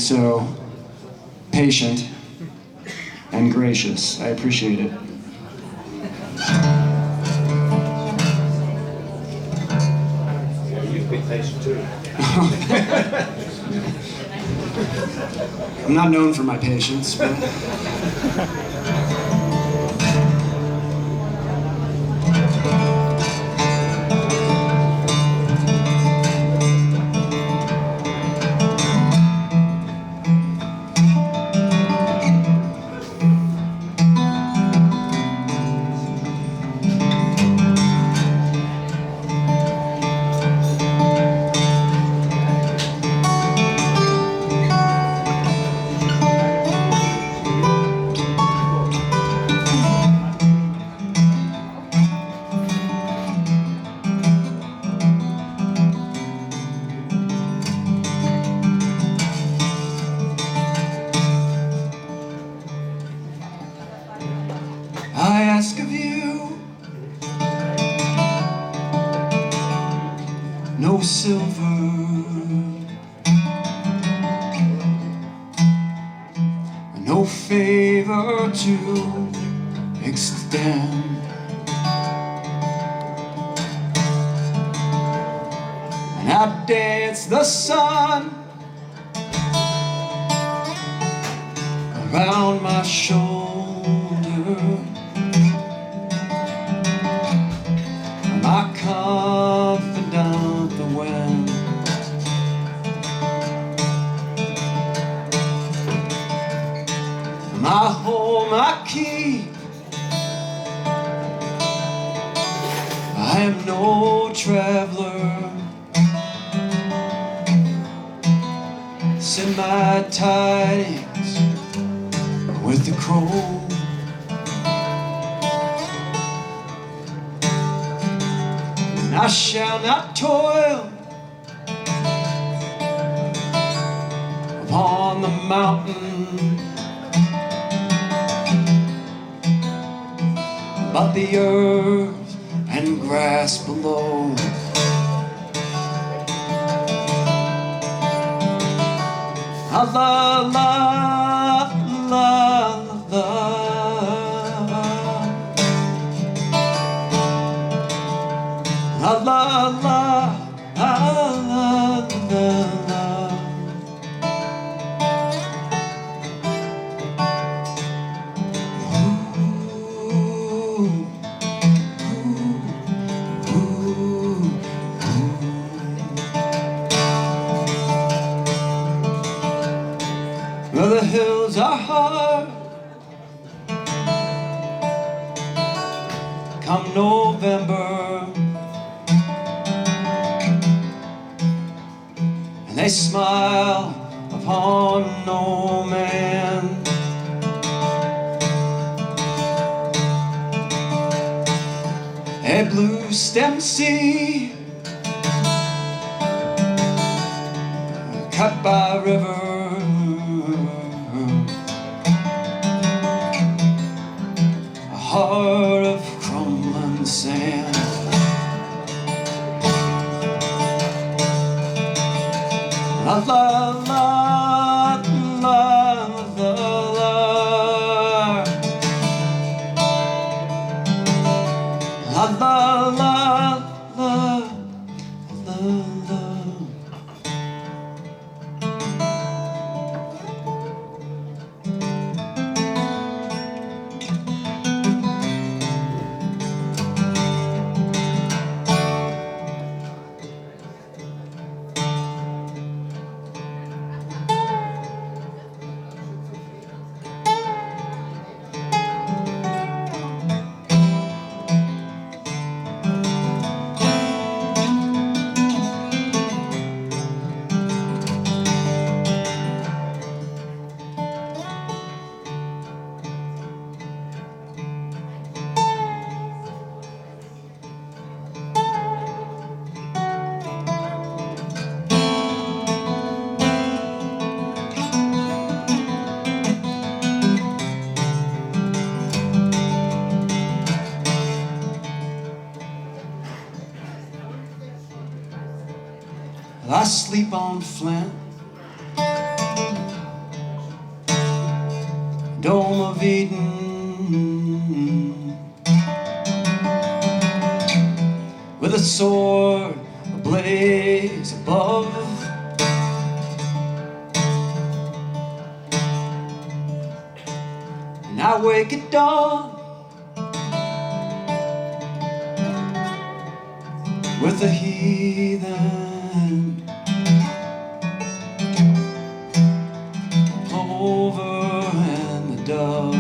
so patient and gracious. I appreciate it. Yeah, you've been patient too. I'm not known for my patience, but... I ask of you no silver, no favor to extend. And I dance the sun around my shoulder. My confidant, the wind. My home I keep. I am no traveler. Send my tidings with the crow. I shall not toil upon the mountain, but the earth and grass below. La la la la la. La la la la la la. Ooh, ooh, ooh, ooh. Well, the hills are hard come November. And they smile upon no man. A blue stem sea cut by a river, a heart of crumbling sand. La la la la la la. La la la la la la. I sleep on flint dome of Eden, with a sword ablaze above. And I wake at dawn with the heathen over and the dove.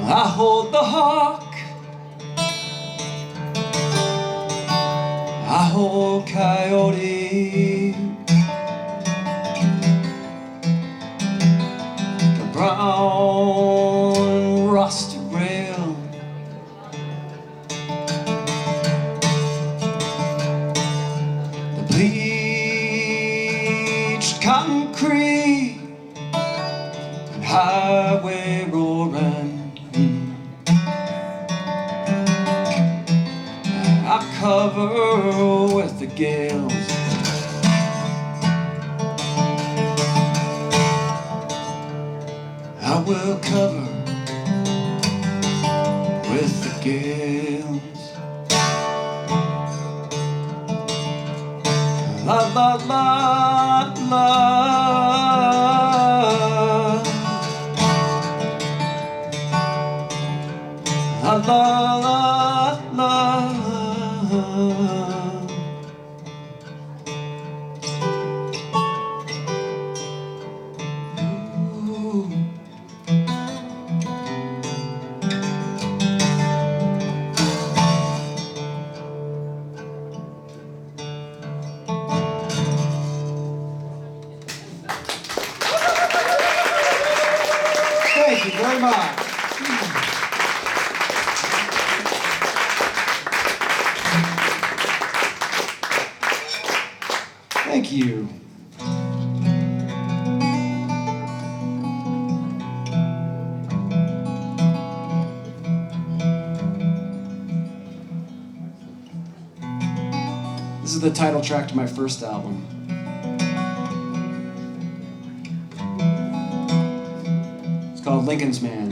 I hold the hawk, I hold coyote, the brown rusted rail, the bleached concrete and highway roaring. I cover with the gales. I will cover with the gales. La la la la. La la la la. Thank you very much. Thank you. This is the title track to my first album. It's called Lincoln's Man.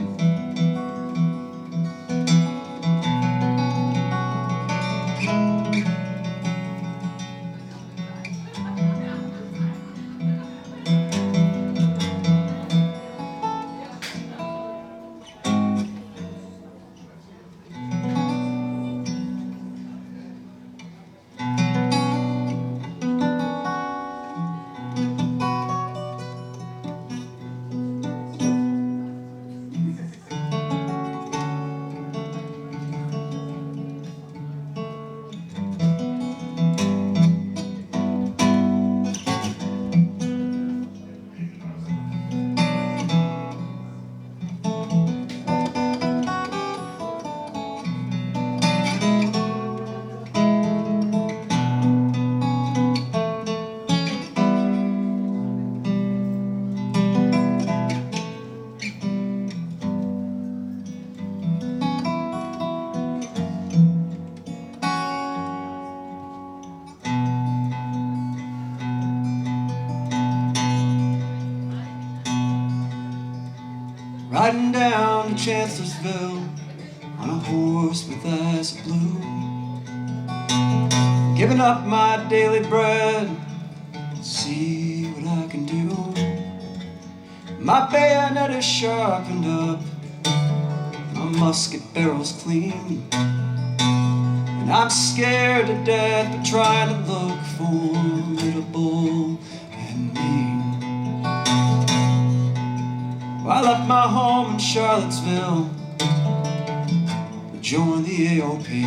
Riding down to Chancellorsville on a horse with eyes of blue, giving up my daily bread, see what I can do. My bayonet is sharpened up, my musket barrel's clean, and I'm scared to death but trying to look formidable and mean. I left my home in Charlottesville to join the AOP.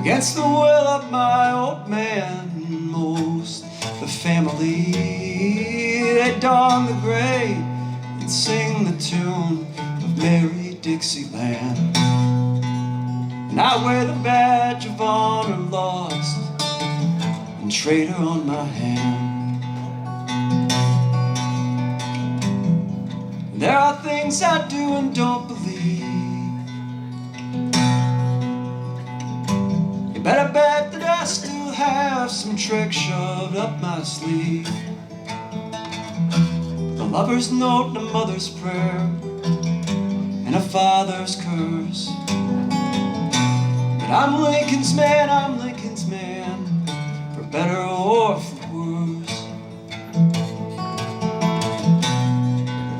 Against the will of my old man, most the family, they don the gray and sing the tune of Merry Dixieland. And I wear the badge of honor lost and traitor on my hand. There are things I do and don't believe. You better bet that I still have have some trick shoved up my sleeve. A lover's note and a mother's prayer and a father's curse. But I'm Lincoln's man, I'm Lincoln's man, for better or for worse.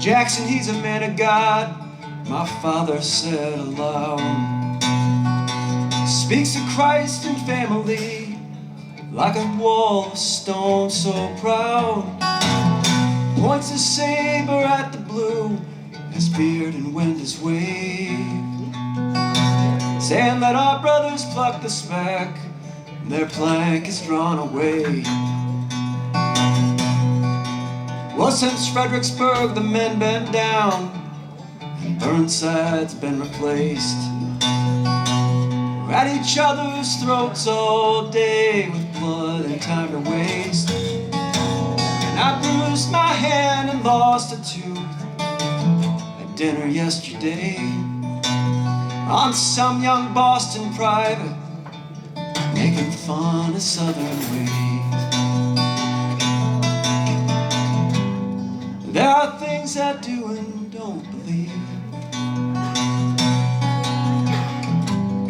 Jackson, he's a man of God, my father said aloud. Speaks of Christ and family like a wall of stone so proud. Points his saber at the blue as beard and wind is waved, saying let our brothers pluck the speck, their plank is drawn away. Well, since Fredericksburg the men bent down and Burnside's been replaced. We're at each other's throats all day with blood and time to waste. And I bruised my hand and lost a tooth at dinner yesterday on some young Boston private making fun of Southern ways. There are things I do and don't believe.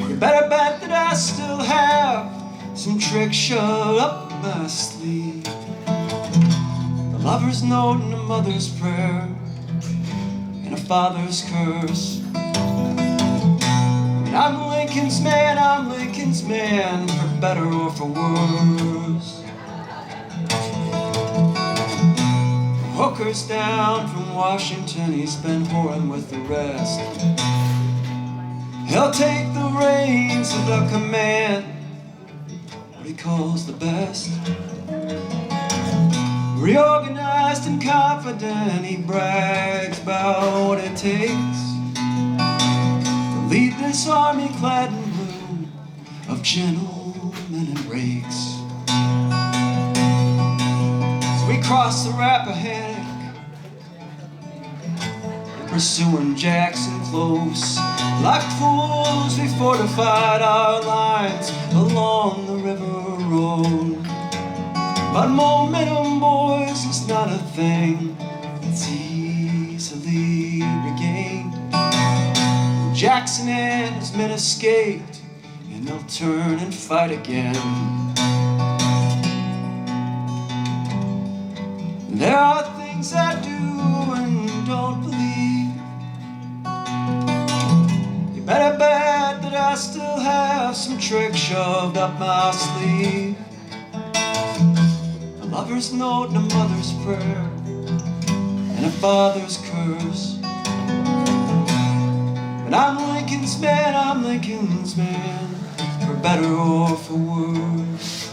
You better bet that I still have some tricks shoved up my sleeve. A lover's note and a mother's prayer and a father's curse. And I'm Lincoln's man, I'm Lincoln's man, for better or for worse. Hooker's down from Washington, he's been whoring with the rest. He'll take the reins of the command, what he calls the best. Reorganized and confident, he brags about what it takes to lead this army clad in blue of gentlemen and rakes. We crossed the Rappahannock, pursuing Jackson close. Like fools we fortified our lines along the river road. But momentum, boys, is not a thing that's easily regained. Jackson and his men escaped, and they'll turn and fight again. There are things I do and don't believe. You better bet that I still have some tricks shoved up my sleeve. A lover's note and a mother's prayer and a father's curse. But I'm Lincoln's man, I'm Lincoln's man, for better or for worse.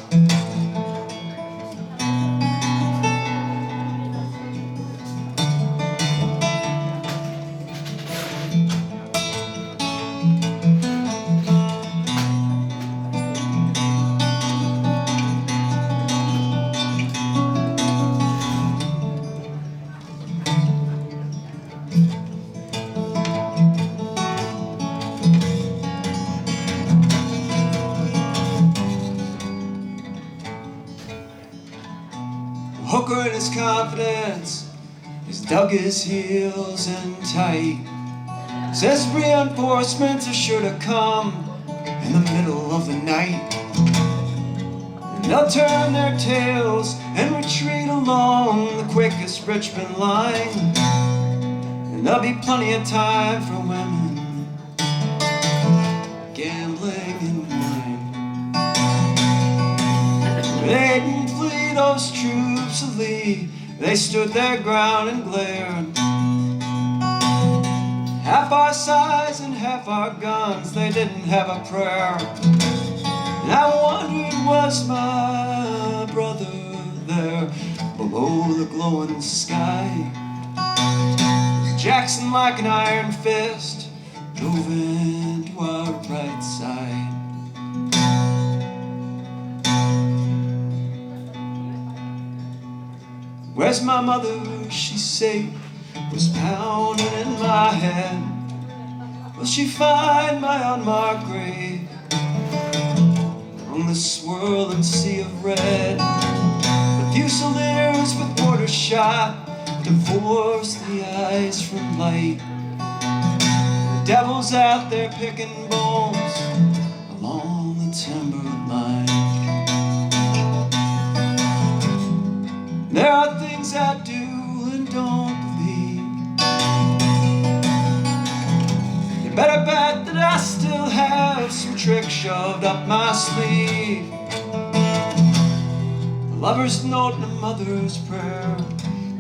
Hooker in his confidence has dug his heels in tight. Says reinforcements are sure to come in the middle of the night. And they'll turn their tails and retreat along the quickest Richmond line. And there'll be plenty of time for women, gambling and wine. They didn't flee those troops of Lee, they stood their ground and glared. Half our size and half our guns, they didn't have a prayer. And I wondered, was my brother there below the glowing sky? Jackson, like an iron fist, drove into our right side. Where's my mother? She say, was pounding in my head. Will she find my unmarked grave? among the swirling sea of red. The Fusiliers with mortar shot divorce the eyes from light. The devil's out there picking bones along the timber line. There are things I do and don't believe. You better bet that I still have some trick shoved up my sleeve. A lover's note and a mother's prayer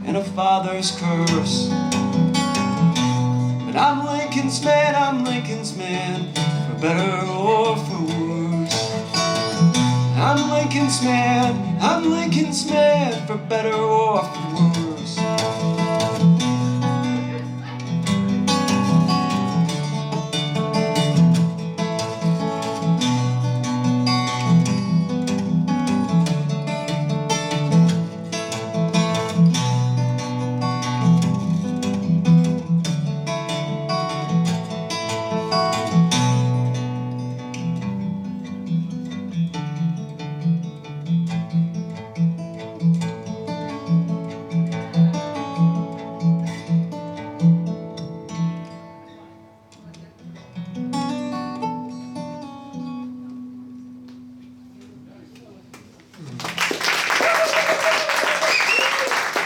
and a father's curse. But I'm Lincoln's man, for better or for worse. I'm Lincoln's man, for better or for worse.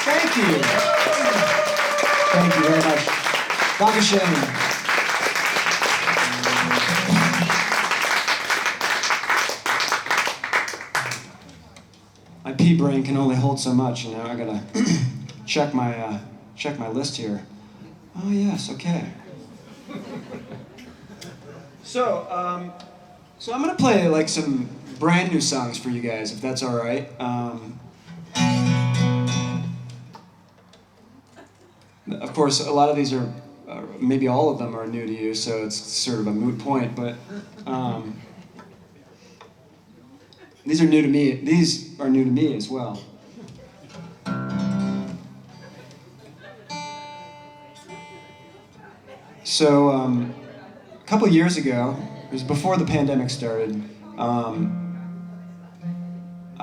Thank you. Thank you very much. Dankeschön. My pea brain can only hold so much, you know. I gotta check my list here. Oh yes, okay. So I'm gonna play like some brand new songs for you guys, if that's all right. Of course, a lot of these are, maybe all of them are new to you, so it's sort of a moot point, but these are new to me. These are new to me as well. So, a couple years ago, it was before the pandemic started, I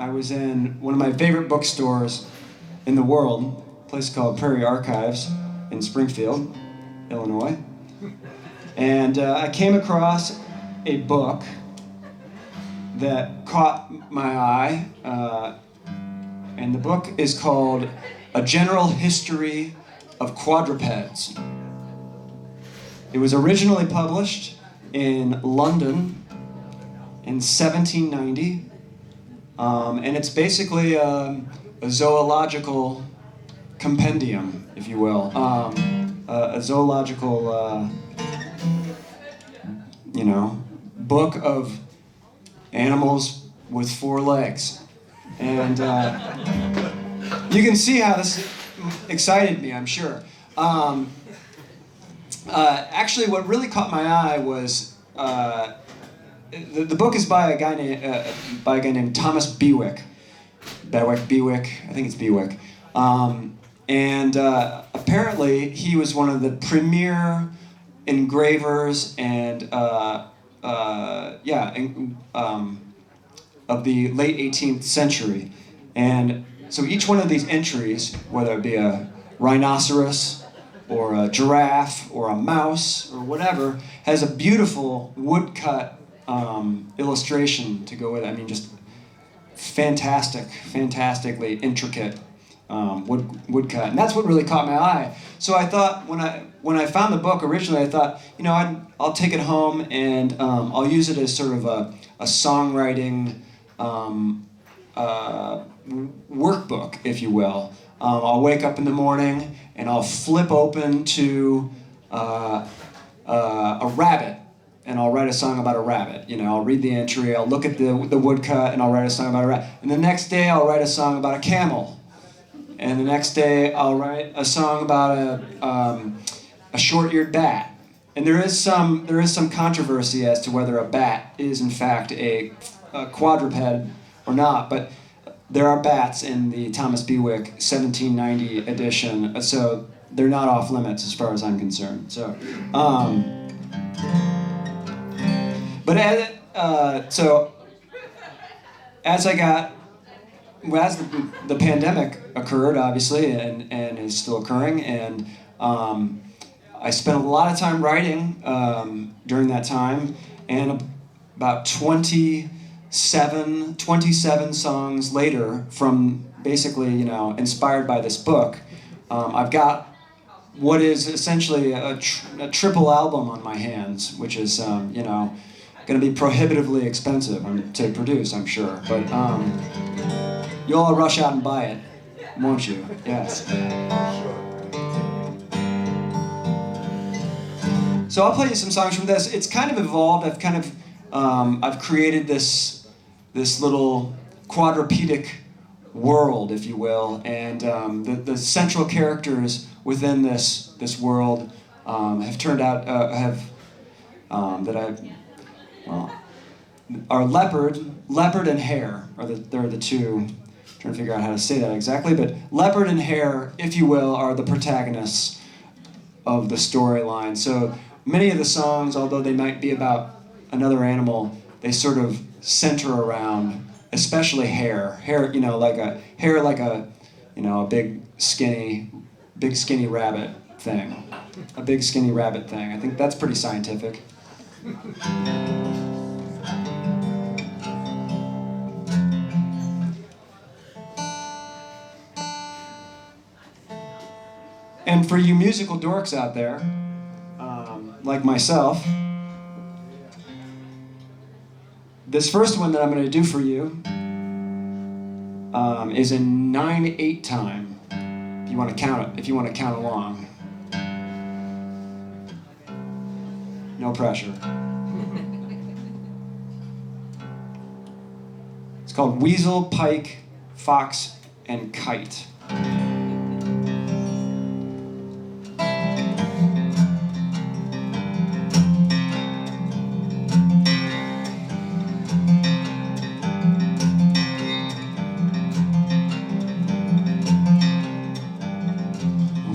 was in one of my favorite bookstores in the world, a place called Prairie Archives in Springfield, Illinois. And I came across a book that caught my eye, and the book is called A General History of Quadrupeds. It was originally published in London in 1790, and it's basically a zoological compendium, if you will, a zoological, book of animals with 4 legs. And you can see how this excited me, I'm sure. Actually, what really caught my eye was the book is by a guy named Thomas Bewick. Bewick, I think it's Bewick. And apparently, he was one of the premier engravers and of the late 18th century. And so each one of these entries, whether it be a rhinoceros or a giraffe or a mouse or whatever, has a beautiful woodcut illustration to go with it. I mean, just fantastically intricate woodcut, and that's what really caught my eye. So I thought, when I found the book originally, I thought, I'll take it home and I'll use it as sort of a songwriting workbook, if you will. I'll wake up in the morning and I'll flip open to a rabbit, and I'll write a song about a rabbit. I'll read the entry, I'll look at the woodcut, and I'll write a song about a rabbit. And the next day I'll write a song about a camel. And the next day I'll write a song about a short-eared bat. And there is some controversy as to whether a bat is in fact a quadruped or not, but there are bats in the Thomas Bewick 1790 edition, so they're not off limits as far as I'm concerned. So, as the pandemic occurred, obviously, and is still occurring, and I spent a lot of time writing during that time, and about 27 songs later, from basically, inspired by this book, I've got what is essentially a triple album on my hands, which is, going to be prohibitively expensive to produce, I'm sure. But you'll all rush out and buy it, won't you? Yes. So I'll play you some songs from this. It's kind of evolved. I've created this little quadrupedic world, if you will, and the central characters within this world have turned out are leopard and hare they're the two. I'm trying to figure out how to say that exactly, but leopard and hare, if you will, are the protagonists of the storyline. So many of the songs, although they might be about another animal, they sort of center around, especially hare, like a big skinny rabbit thing, a big skinny rabbit thing. I think that's pretty scientific. And for you musical dorks out there, like myself, this first one that I'm going to do for you is in 9/8 time. If you want to count along. No pressure. It's called Weasel, Pike, Fox, and Kite.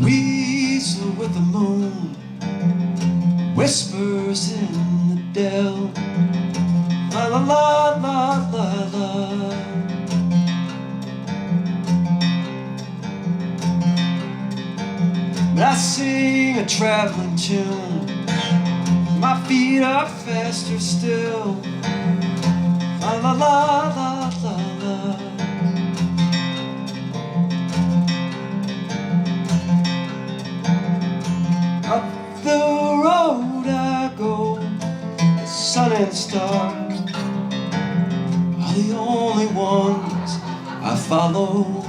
Weasel with the moon whispers in the dell, la la la la la la. But I sing a traveling tune, my feet are faster still, la la la la la la. Up the road I go, the sun and stars are the only ones I follow.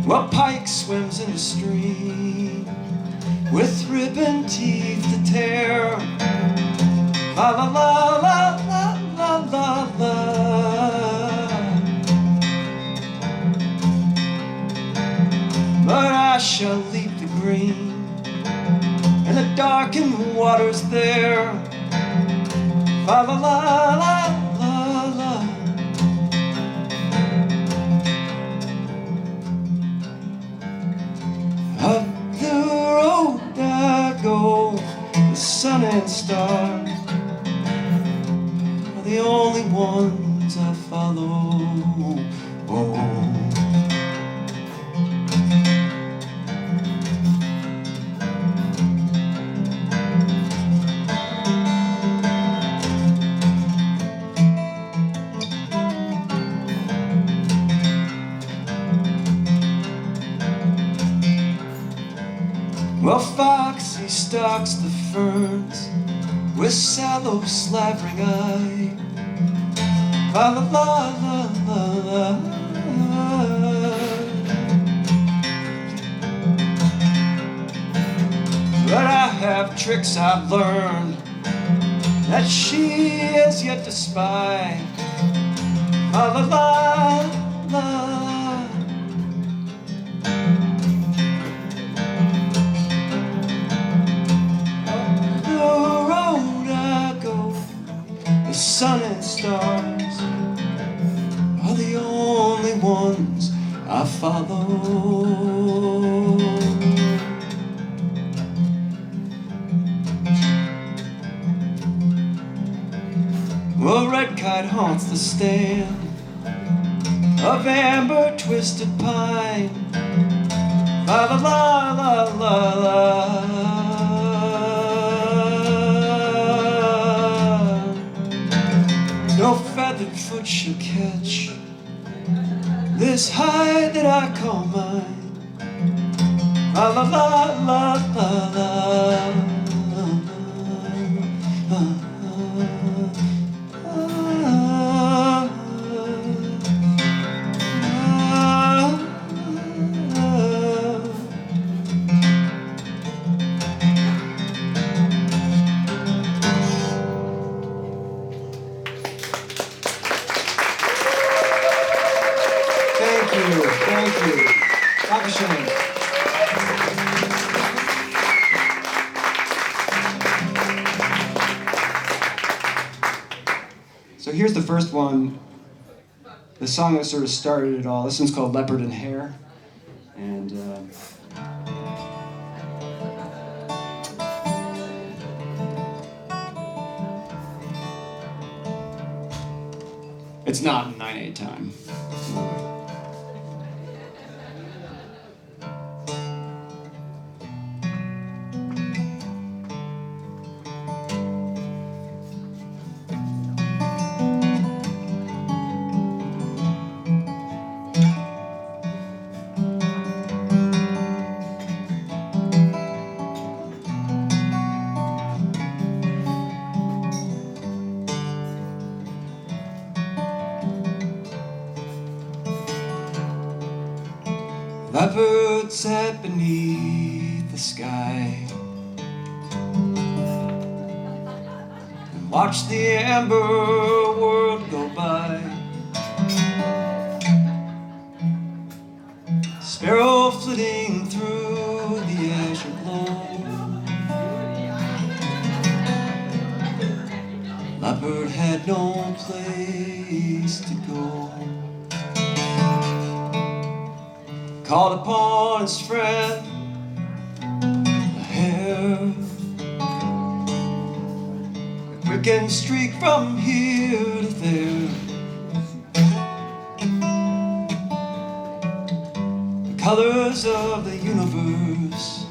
Well, Pike swims in a stream with ribbon teeth to tear, la la la la la la la la. But I shall leap the green and the darkened waters there, la la la la la la. Up the road I go, the sun and stars are the only ones I follow. Oh. Well, Foxy stalks the ferns with sallow slavering eye, la la la la la la. But I have tricks I've learned that she has yet to spy, la la la la. The sun and stars are the only ones I follow. red kite haunts the stand of amber twisted pine. La la la la la la. No feathered foot shall catch this hide that I call mine. La la la la la la. Thank you. Dankeschön. So here's the first one, the song that sort of started it all. This one's called Leopard and Hare. And it's not 9/8 time. Leopard sat beneath the sky and watched the amber world go by. Sparrow flitting through the azure glow. Leopard had no place to go. Called upon his friend, the hare. A quick streak from here to there. The colors of the universe,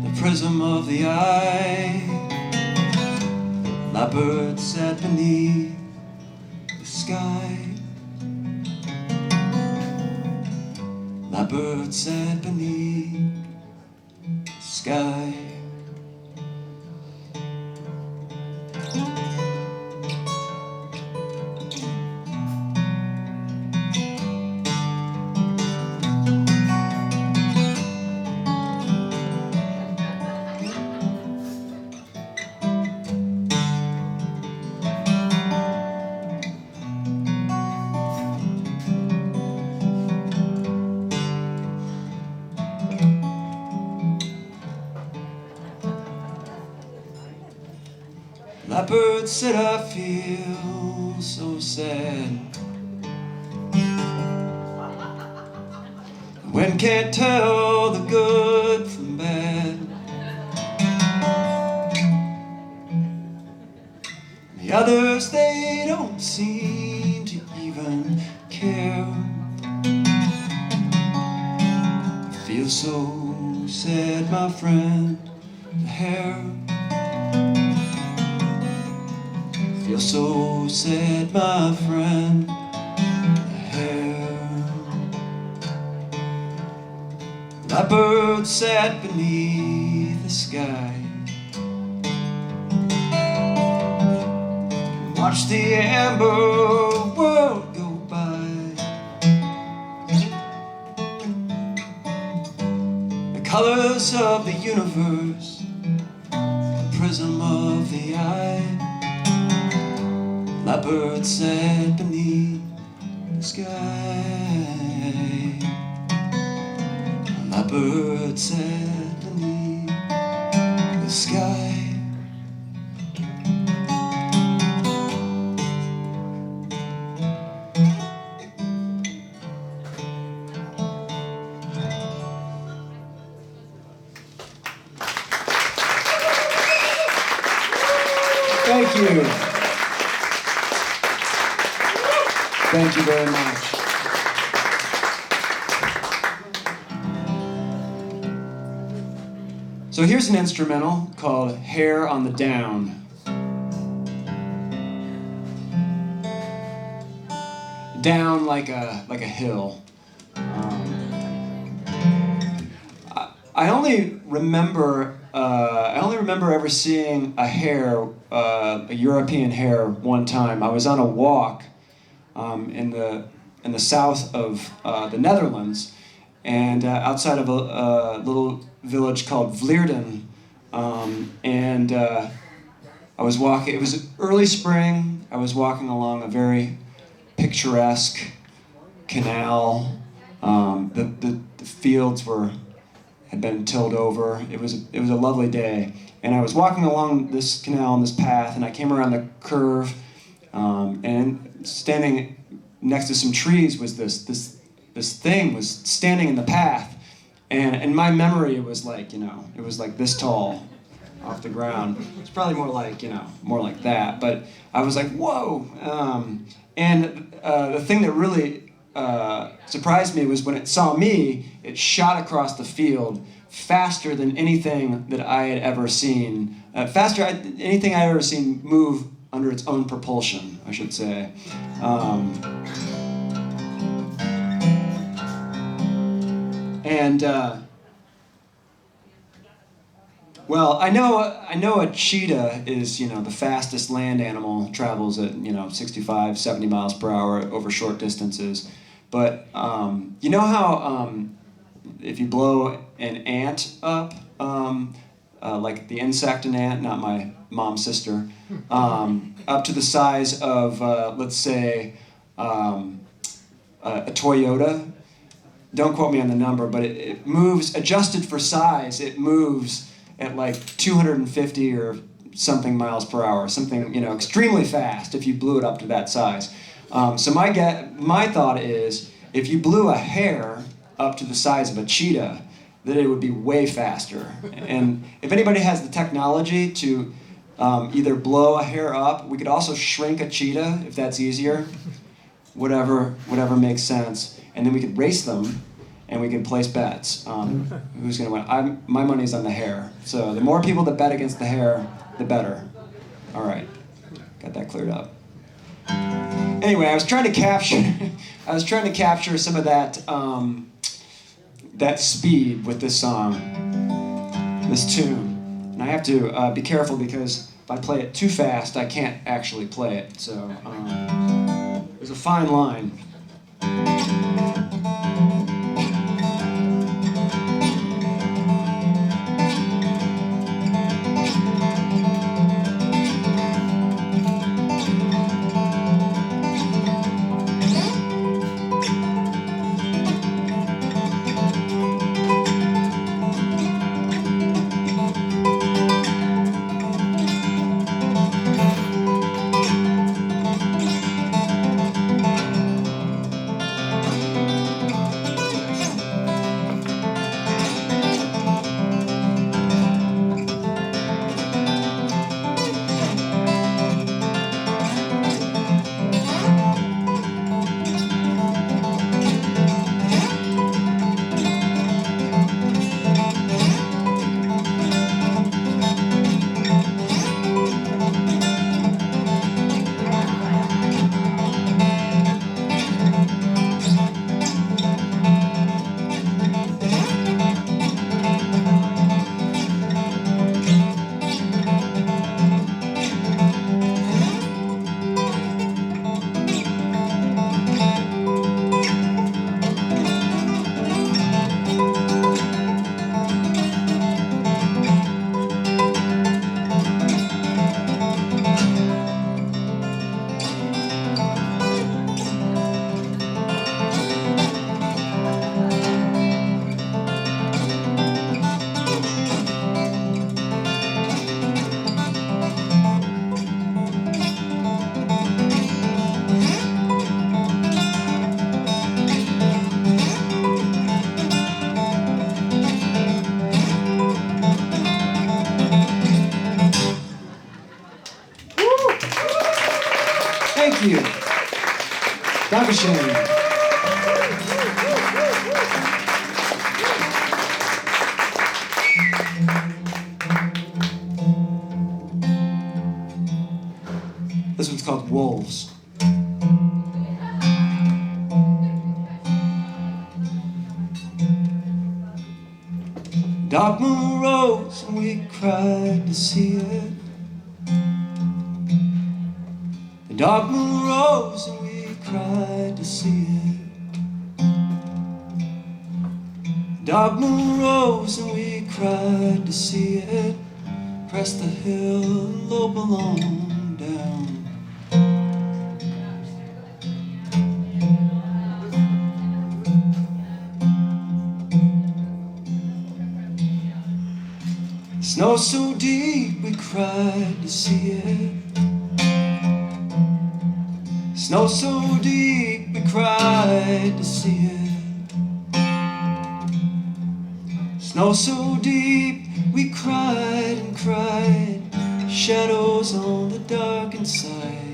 the prism of the eye. Leopard sat beneath the sky. Leopard sat beneath the sky. Leopard said, I feel so sad when can't tell the good from bad. The others, they don't seem to even care. I feel so sad, my friend, the hare. Feel so sad, my friend, the hare. Leopard sat beneath the sky, watched the amber world go by. The colors of the universe, the prism of the eye. Leopard sat beneath the sky. Leopard sat beneath the sky. Thank you. Thank you very much. So here's an instrumental called Hair on the Down. Down like a hill. I only remember ever seeing a hare, a European hare, one time. I was on a walk in the south of the Netherlands, and outside of a little village called Vleerden, and I was walking. It was early spring. I was walking along a very picturesque canal. The fields had been tilled over. It was a lovely day, and I was walking along this canal and this path, and I came around the curve, and standing next to some trees was this thing was standing in the path, and in my memory it was like this tall off the ground. It's probably more like that, but I was like, whoa. And the thing that really surprised me was when it saw me, it shot across the field faster than anything that I had ever seen. Anything I had ever seen move under its own propulsion, I should say. Well, I know a cheetah is, the fastest land animal, travels at, 65, 70 miles per hour over short distances. But you know how if you blow an ant up, like the insect an ant, not my mom's sister, up to the size of, let's say, a Toyota. Don't quote me on the number, but it moves, adjusted for size, it moves at like 250 or something miles per hour, something, extremely fast if you blew it up to that size. So my thought is, if you blew a hare up to the size of a cheetah, that it would be way faster. And if anybody has the technology to either blow a hare up, we could also shrink a cheetah if that's easier, whatever makes sense. And then we could race them, and we could place bets on who's going to win. My money's on the hare. So the more people that bet against the hare, the better. All right, got that cleared up. Anyway, I was trying to capture some of that that speed with this song, this tune. And I have to be careful because if I play it too fast, I can't actually play it. So there's a fine line. Thank you. Dankeschön. This one's called Wolves. Dark moon rose and we cried to see it. The dark moon rose and we cried to see it. The dark moon rose and we cried to see it. Crest the hill and lope along down. Snow so deep we cried to see it. Snow so deep we cried to see it. Snow so deep we cried and cried. Shadows on the darkened side.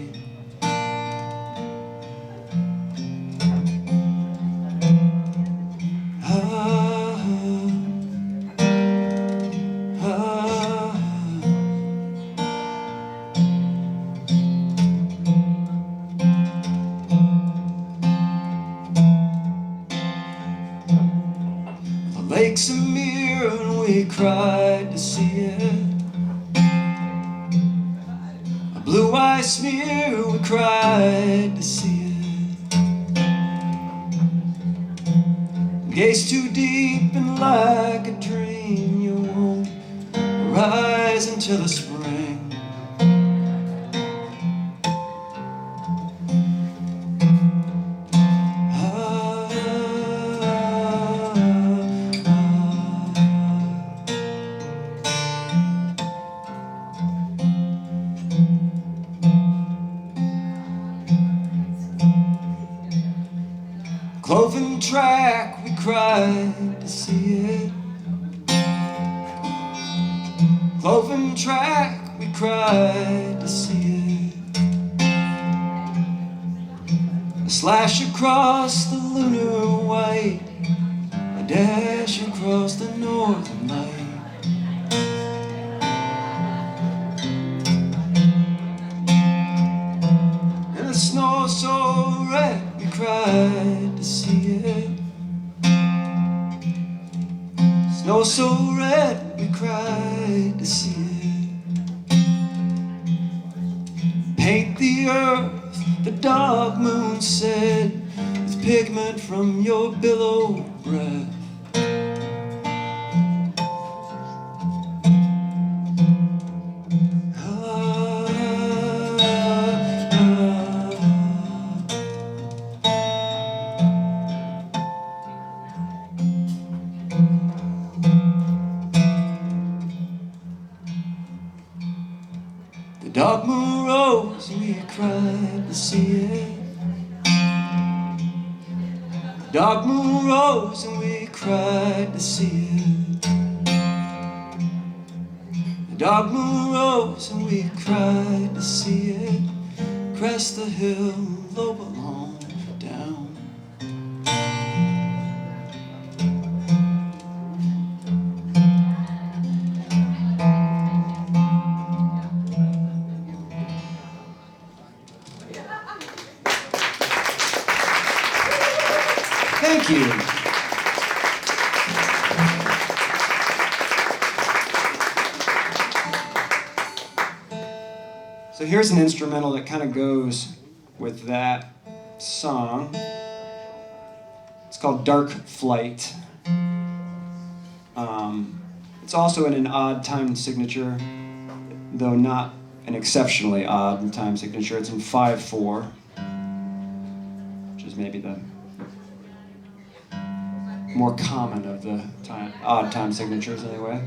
Lake's a mirror and we cried to see it. A blue-eye smear, we cried to see it. Gaze too deep and like a dream, you won't rise until the spring. Cloven track, we cried to see it. Cloven track, we cried to see it. A slash across the lunar white, a dash across the northern light. And the snow so red, we cried to see it. Snow so red, we cried to see it. Paint the earth, the dark moon said, with pigment from your billow breath. The dark moon rose and we cried to see it. The dark moon rose and we cried to see it. The dark moon rose and we cried to see it. Crest the hill, lope along down. Thank you. So here's an instrumental that kind of goes with that song. It's called Dark Flight. It's also in an odd time signature, though not an exceptionally odd time signature. It's in 5/4, which is maybe the more common of the odd time signatures anyway.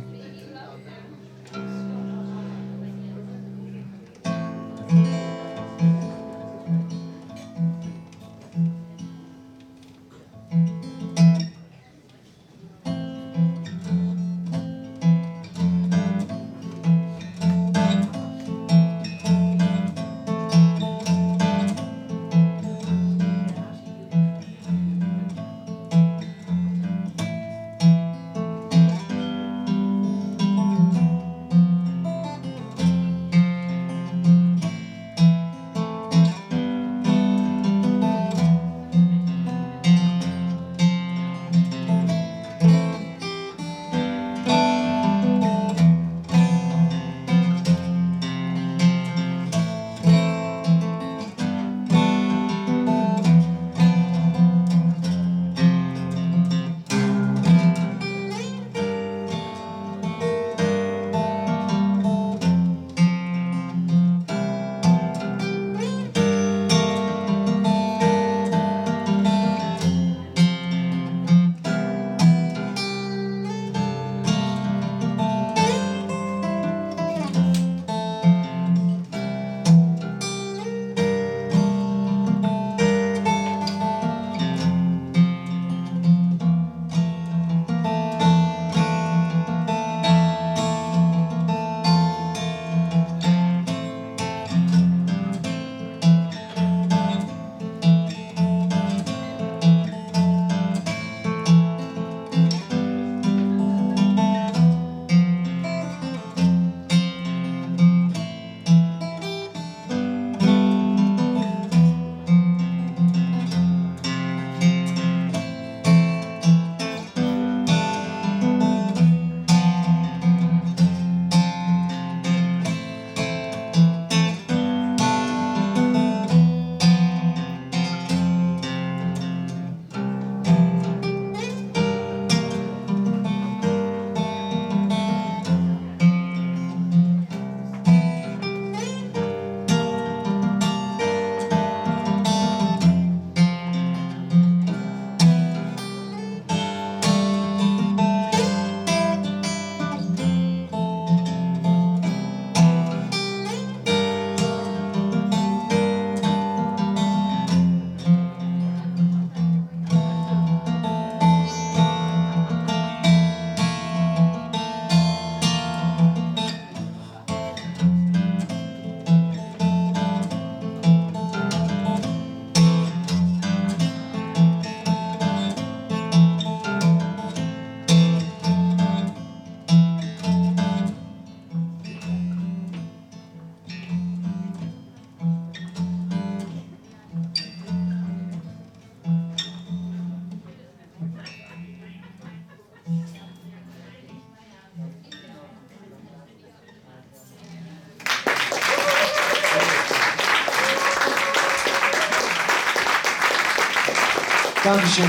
Dankeschön.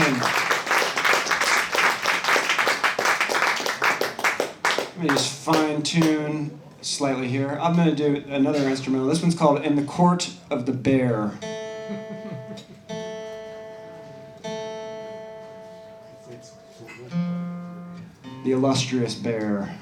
Let me just fine tune slightly here. I'm going to do another instrumental. This one's called In the Court of the Bear. The illustrious bear.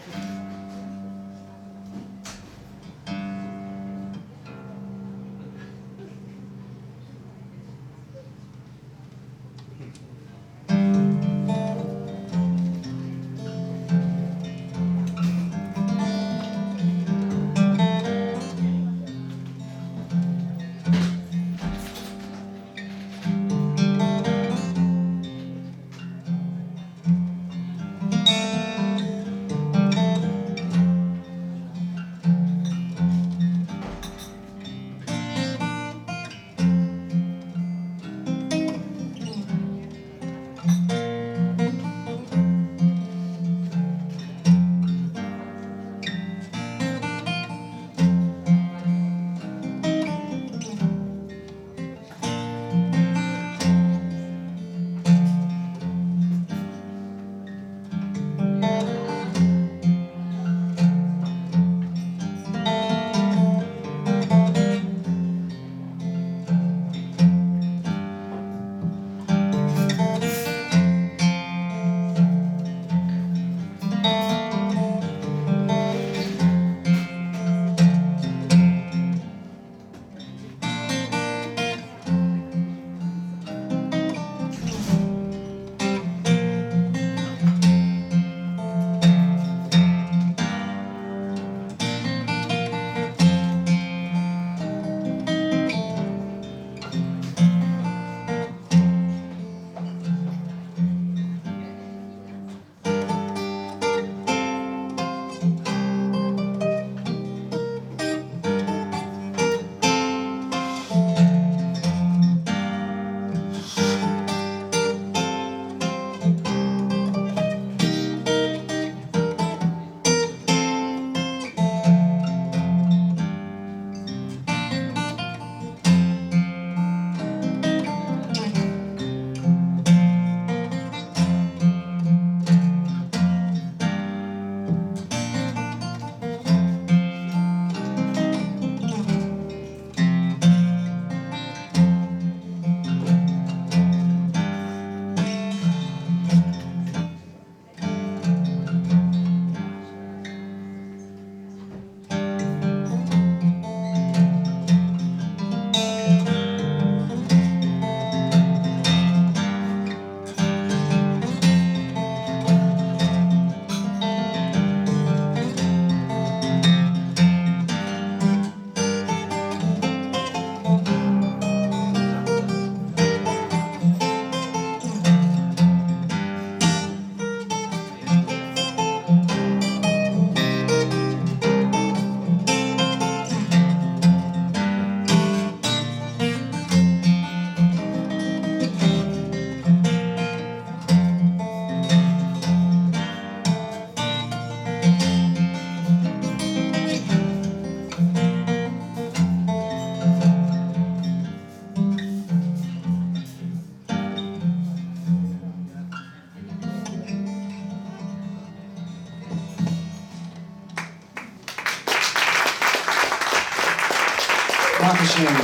Dankeschön.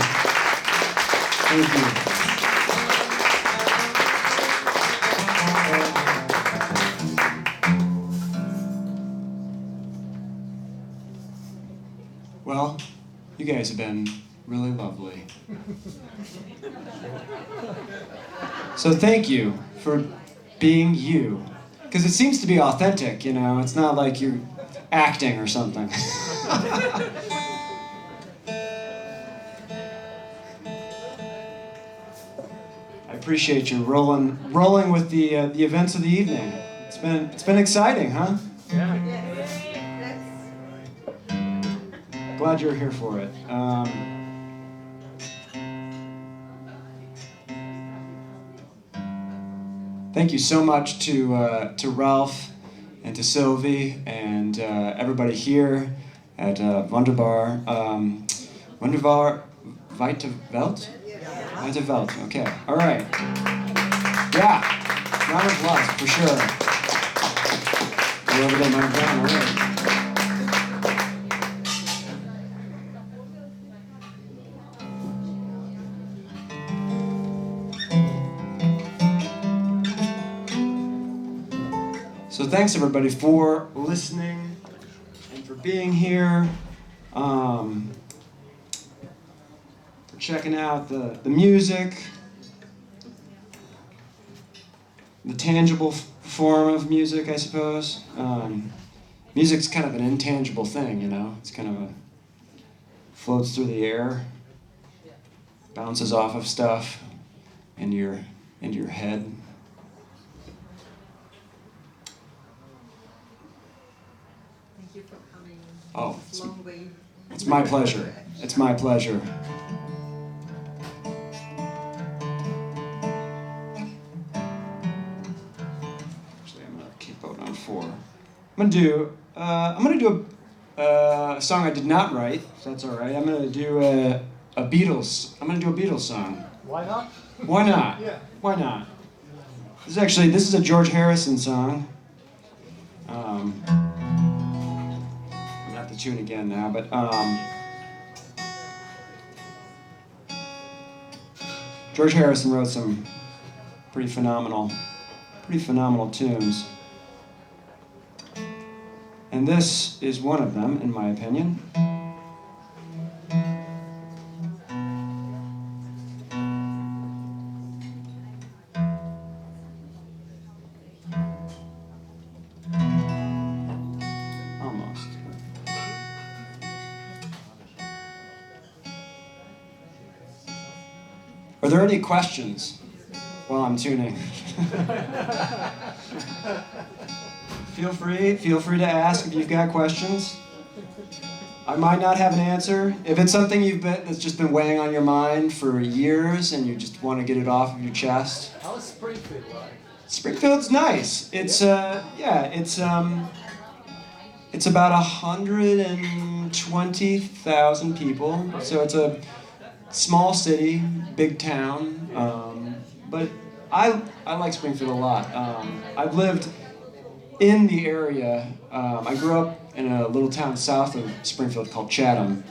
Thank you. Well, you guys have been really lovely. So thank you for being you. Because it seems to be authentic, you know? It's not like you're acting or something. I appreciate you rolling with the events of the evening. It's been exciting, huh? Yeah. Glad you're here for it. Thank you so much to Ralph and to Sylvie and everybody here at Wunderbar. Wunderbar, Weite, Welt? Weite, Welt, okay. All right. Yeah, round of applause, for sure. We're over there, Mike Brown, all right. So thanks everybody for listening and for being here, for checking out the music, the tangible form of music, I suppose. Music's kind of an intangible thing, you know. It's kind of floats through the air, bounces off of stuff into your head. Thank you for coming. Oh, It's a long way. It's my pleasure. It's my pleasure. Actually, I'm gonna keep out on 4. I'm gonna do a song I did not write, if that's all right. I'm gonna do a Beatles. I'm gonna do a Beatles song. Why not? Why not? Yeah. Why not? This is a George Harrison song. I'm gonna have to tune again now, but George Harrison wrote some pretty phenomenal tunes. And this is one of them, in my opinion. Almost. Are there any questions while I'm tuning? Feel free to ask if you've got questions. I might not have an answer. If it's something that's just been weighing on your mind for years and you just want to get it off of your chest. How's Springfield like? Springfield's nice. It's it's about 120,000 people. So it's a small city, big town. But I like Springfield a lot. I've lived in the area. I grew up in a little town south of Springfield called Chatham.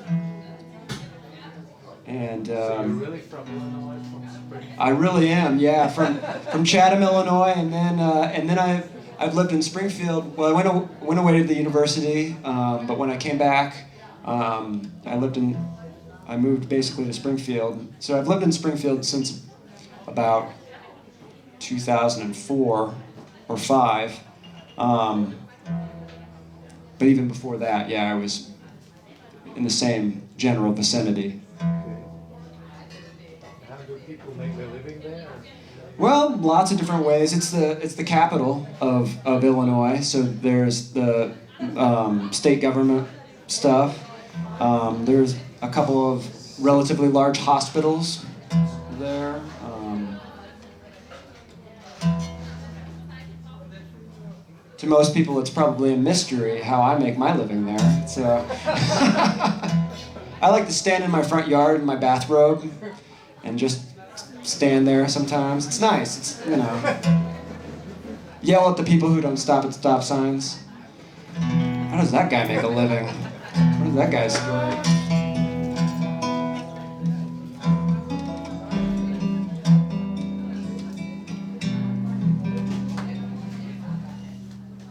And So you're really from Illinois, from Springfield? I really am, yeah, from Chatham, Illinois, and then I've lived in Springfield. Well, I went away to the university, but when I came back, I moved basically to Springfield. So I've lived in Springfield since about 2004 or 5. But even before that, yeah, I was in the same general vicinity. How do people make their living there? Well, lots of different ways. It's the capital of Illinois, so there's the state government stuff. There's a couple of relatively large hospitals there. To most people, it's probably a mystery how I make my living there. So I like to stand in my front yard in my bathrobe and just stand there sometimes. It's nice. It's, you know, yell at the people who don't stop at stop signs. How does that guy make a living? What is that guy's story?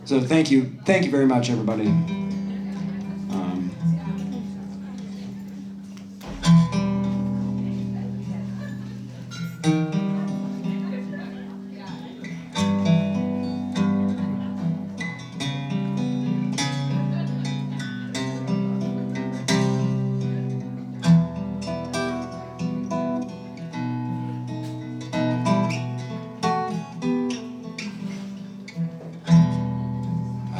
So thank you very much, everybody.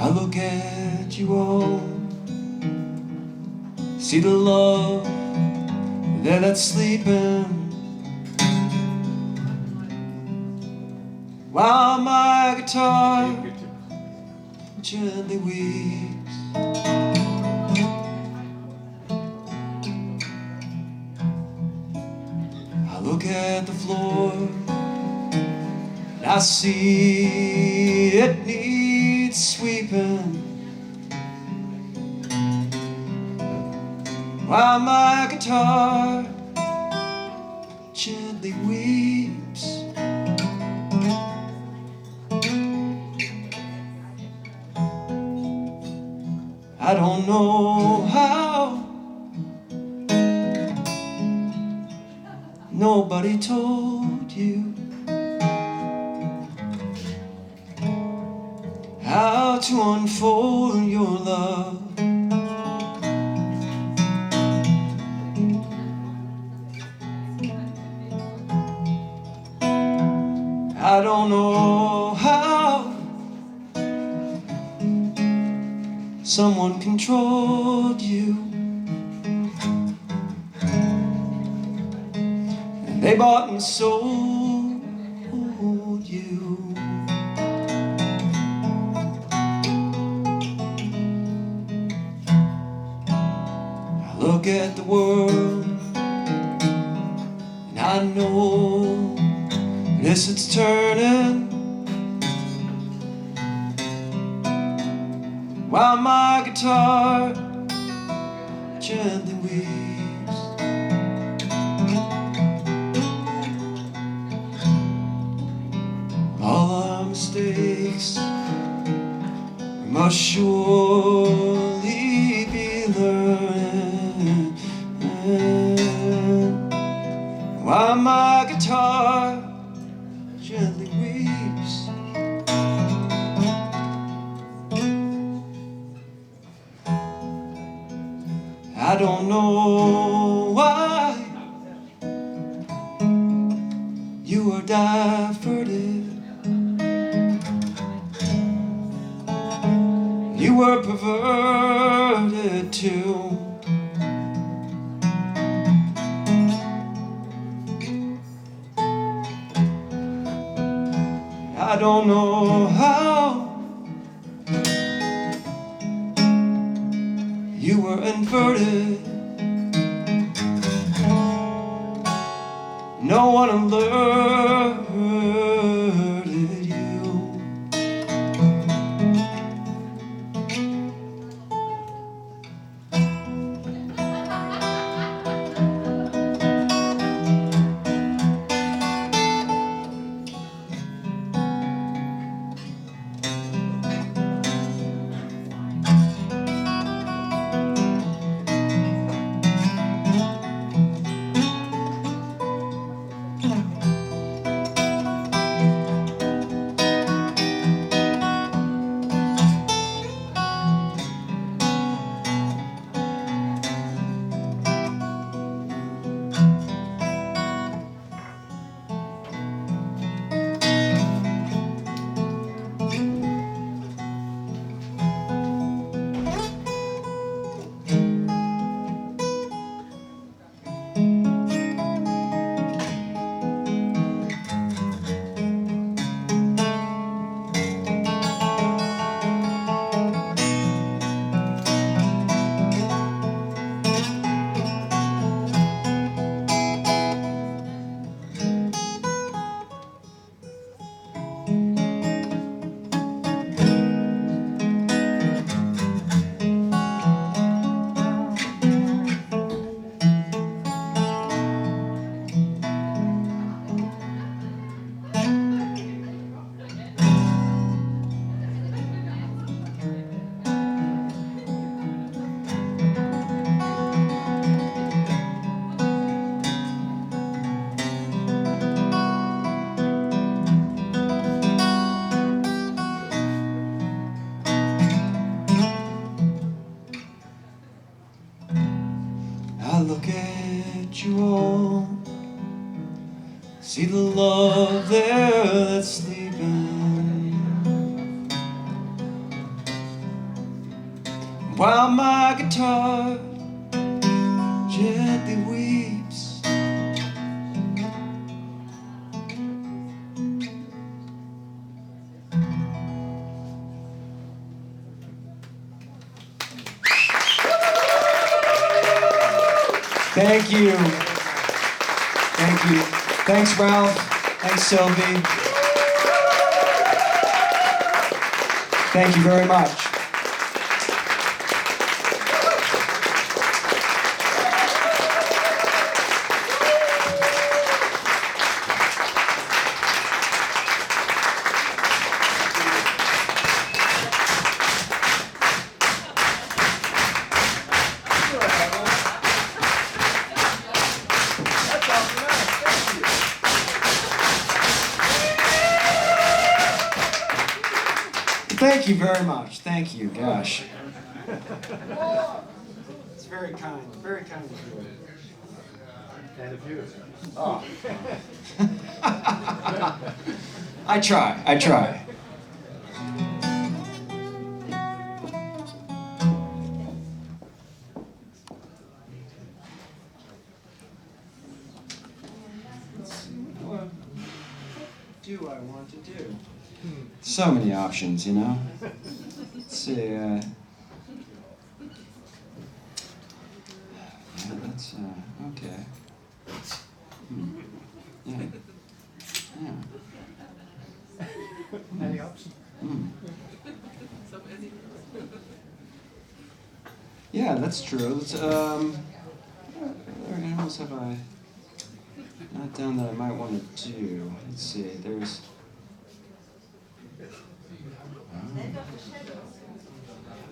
I look at you all, see the love there that's sleeping, while my guitar gently weeps. I look at the floor, and I see it needs sweeping, while my guitar gently weeps. I don't know how, nobody told you how to unfold your love. I don't know how someone controlled you, and they bought and sold you. I look at the world and I know this it's turning, while my guitar gently weeps. All our mistakes must surely be learned, while my guitar gently weeps. I don't know why you were diverted, you were perverted too. I don't know how you were inverted, no one alerted you. I look at you all, see the love there that's sleeping, while my guitar gently weeps. Thank you. Thank you. Thanks, Ralph. Thanks, Sylvie. Thank you very much. Thank you very much. Thank you. Gosh. It's very kind. Very kind of you. And of you. Oh. I try. I try. What do I want to do? So many options, you know? Let's see, yeah, that's, okay. Yeah. Yeah. Any option? Yeah, that's true. Let's, what else have I not done that I might want to do? Let's see, there's...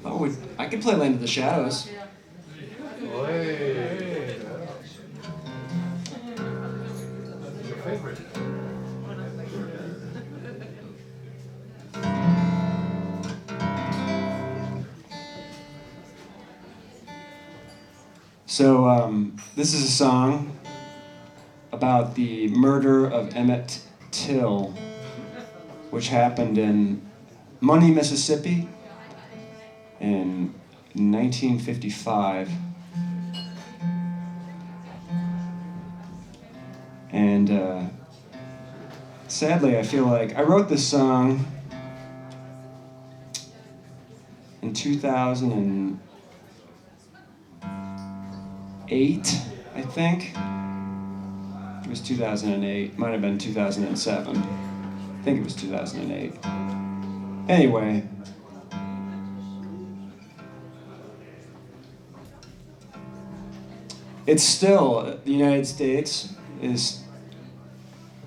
Oh, I could play Land of the Shadows. Hey. Your favorite? So, this is a song about the murder of Emmett Till, which happened in Money, Mississippi in 1955. And sadly, I feel like I wrote this song in 2008, I think. It was 2008, might have been 2007. I think it was 2008. Anyway, it's still, the United States is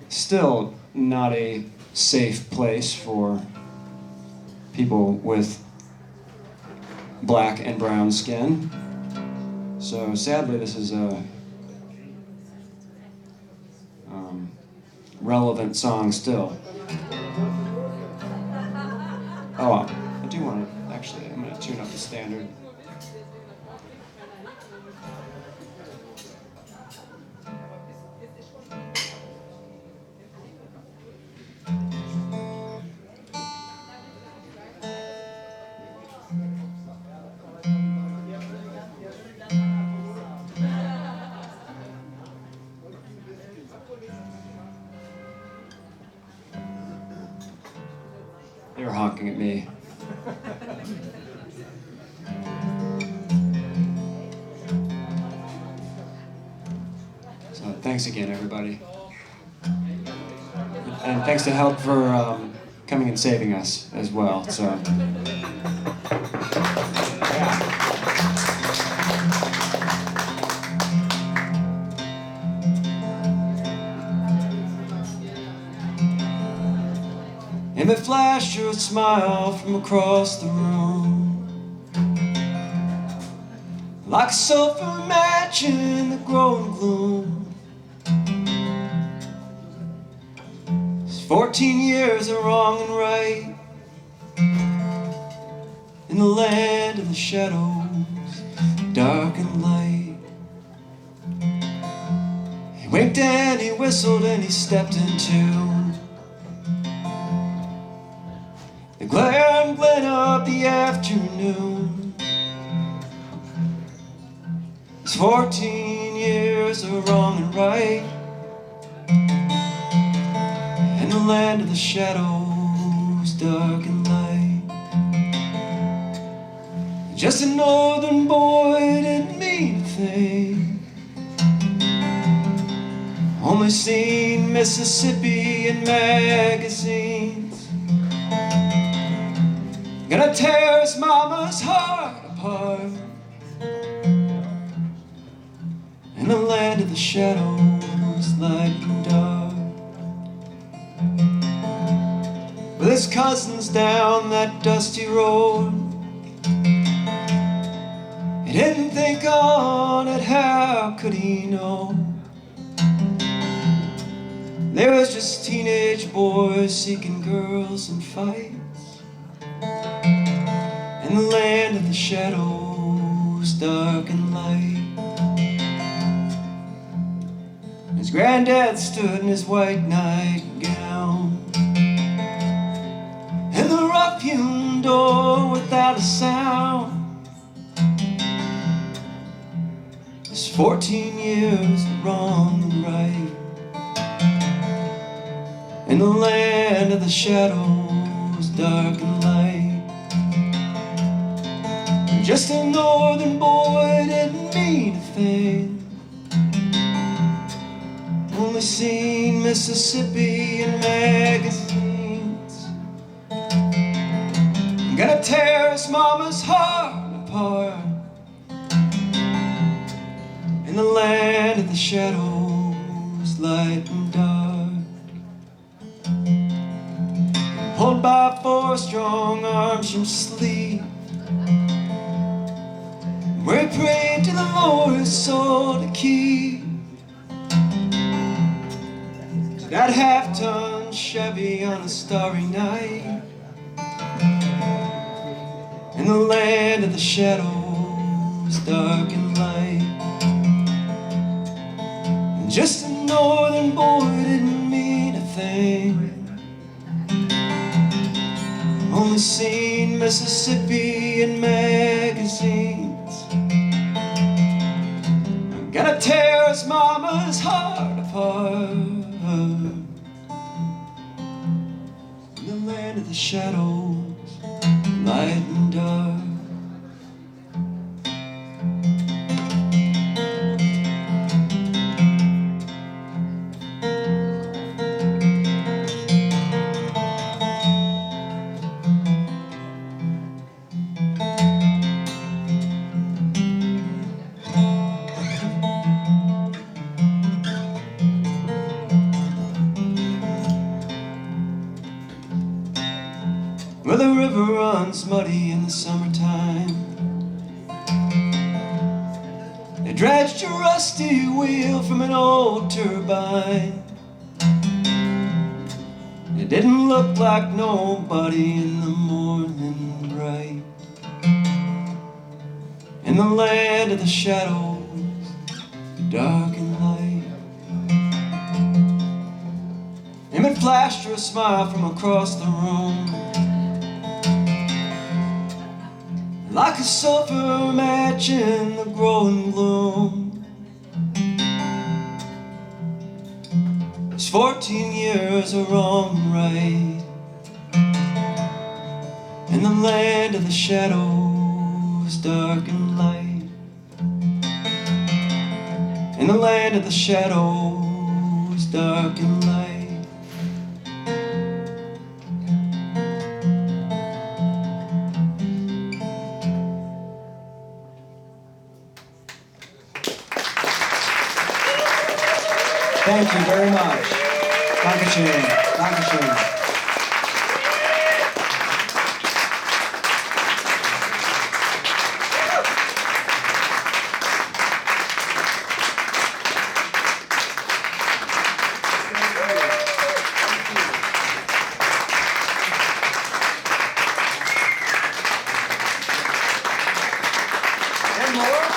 still not a safe place for people with black and brown skin. So sadly, this is a relevant song still. Oh, I do want to, actually, I'm going to tune up the standard. They were honking at me. So thanks again, everybody. And thanks to Help for coming and saving us as well. So. Yeah. Emmett flashed her a smile from across the room, like a sulphur match in the growing gloom. 14 years of wrong and right in the land of the shadows, dark and light. He winked and he whistled and he stepped into the glare and glint of the afternoon. It's 14 years of wrong and right in the land of the shadows, dark and light. Just a northern boy didn't mean a thing, only seen Mississippi in magazines. Gonna tear his mama's heart apart in the land of the shadows, light and dark. With his cousins down that dusty road, he didn't think on it, how could he know? They was just teenage boys seeking girls and fights in the land of the shadows, dark and light. His granddad stood in his white nightgown in the rough-hewn door without a sound. His 14 years of wrong and right in the land of the shadows, dark and light. Just a northern boy, didn't mean a thing. Only seen Mississippi in magazines. I'm gonna tear his mama's heart apart in the land of the shadows, light and dark. Pulled by 4 strong arms from sleep, where he prayed to the Lord his soul to keep. That half-ton Chevy on a starry night in the land of the shadows, dark and light. And just a northern boy didn't mean a thing. Only seen Mississippi in magazines. I'm gonna tear his mama's heart apart in the land of the shadows, light and dark. Where the river runs muddy in the summertime, they dredged a rusty wheel from an old turbine. It didn't look like nobody in the morning bright in the land of the shadows, dark and light. And it flashed her a smile from across the room, like a sulfur match in the growing gloom. There's 14 years of wrong and right in the land of the shadows, dark and light. In the land of the shadows, dark and light. Thank you very much. Dankeschön. Dankeschön. And more?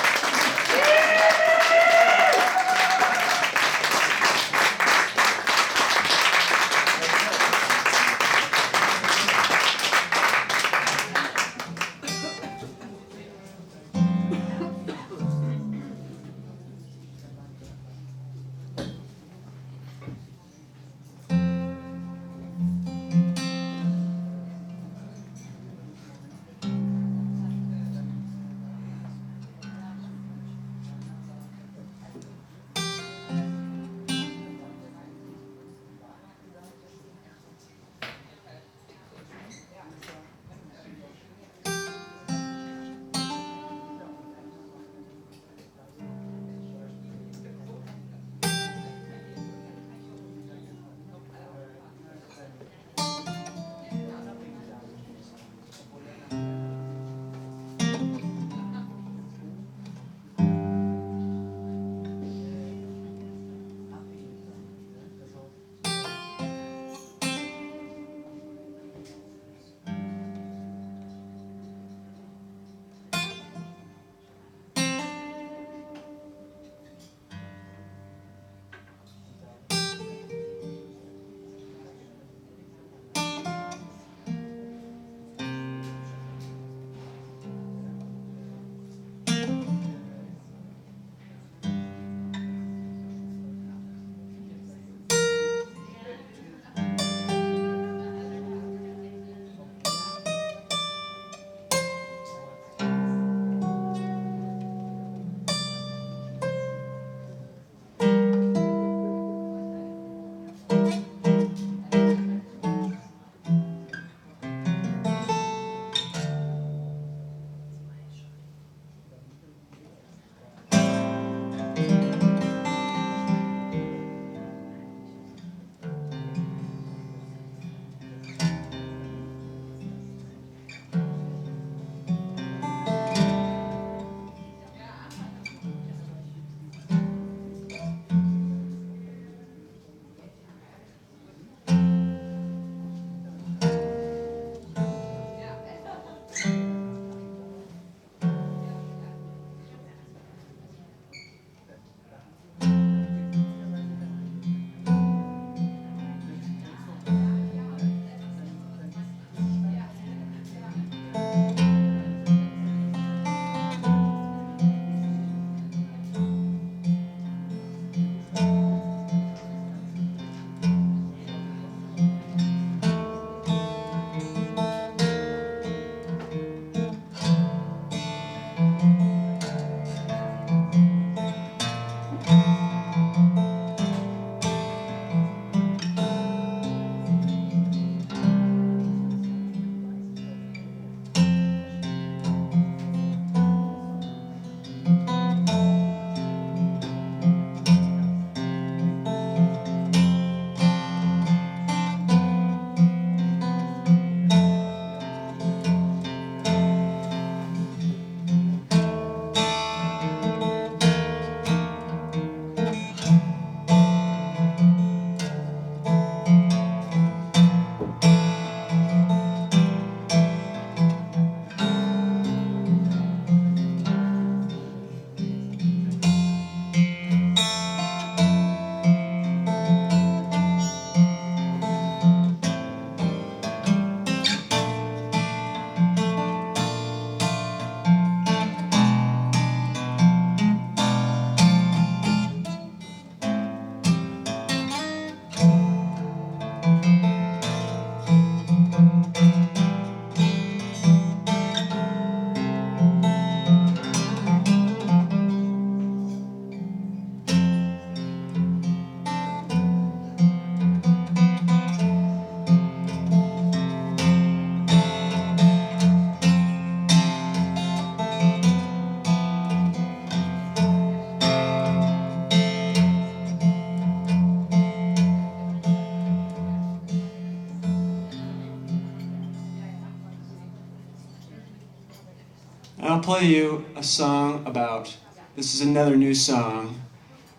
play you a song about, this is another new song,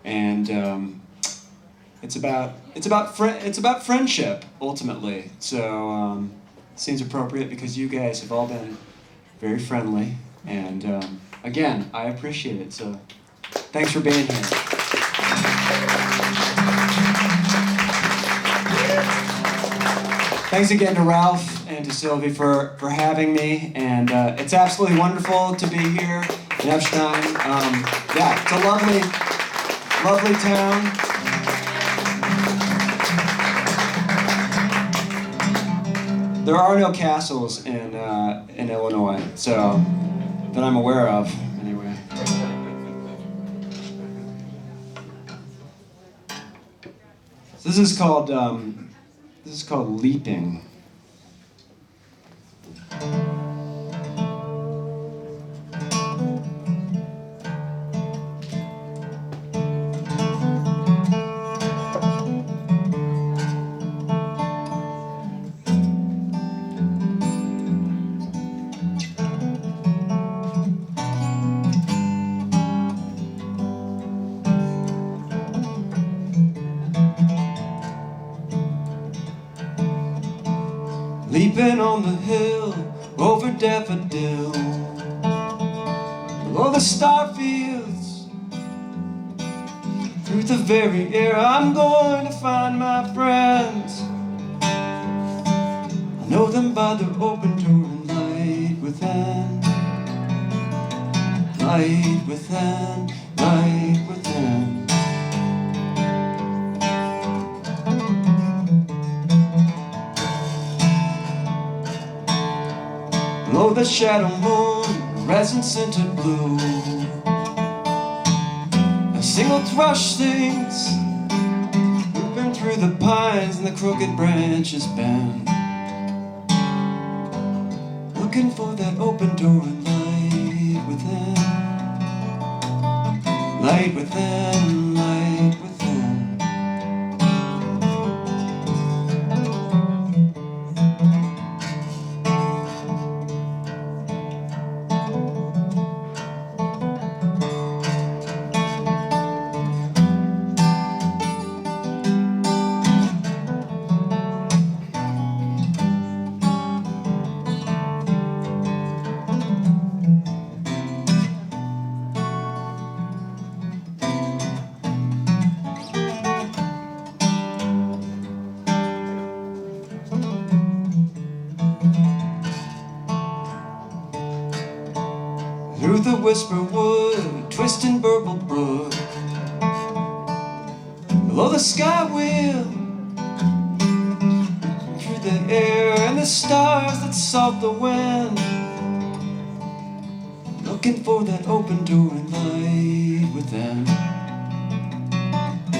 and it's about friendship, ultimately. So seems appropriate because you guys have all been very friendly, and again, I appreciate it, so thanks for being here. Thanks again to Ralph and to Sylvie for having me, and it's absolutely wonderful to be here in Eppstein. Yeah, it's a lovely, lovely town. There are no castles in Illinois, so that I'm aware of, anyway. So this is called Leaping. Leaping on the hill over daffodil, below the star fields, through the very air. I'm going to find my friends. I know them by their open door and light within, light within, light within. Below the shadow moon, resin scented blue, a single thrush sings, moving through the pines and the crooked branches bend, looking for that open door and light within, light within, light within. Through the whisper wood, twisting burble brook, below the sky wheel, through the air and the stars that sought the wind, looking for that open door and light within,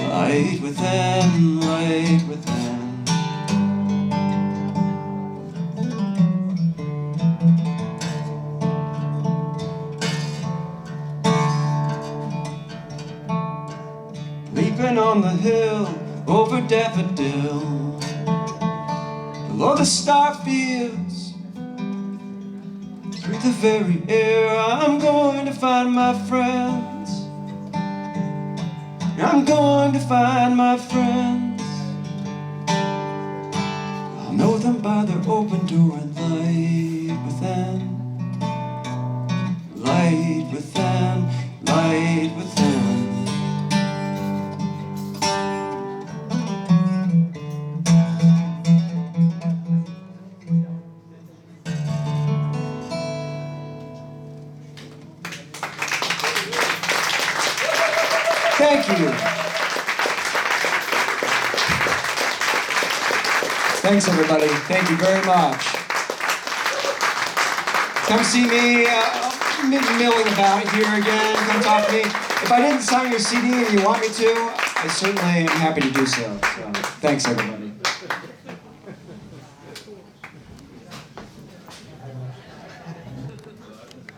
light within, light within. Leaping on the hill over daffodil, below the star fields, through the very air. I'm going to find my friends. I'm going to find my friends. I'll know them by their open door and light within, light within, light within. Thank you. Thanks, everybody. Thank you very much. Come see me milling about here again. Come talk to me. If I didn't sign your CD and you want me to, I certainly am happy to do so. So thanks, everybody.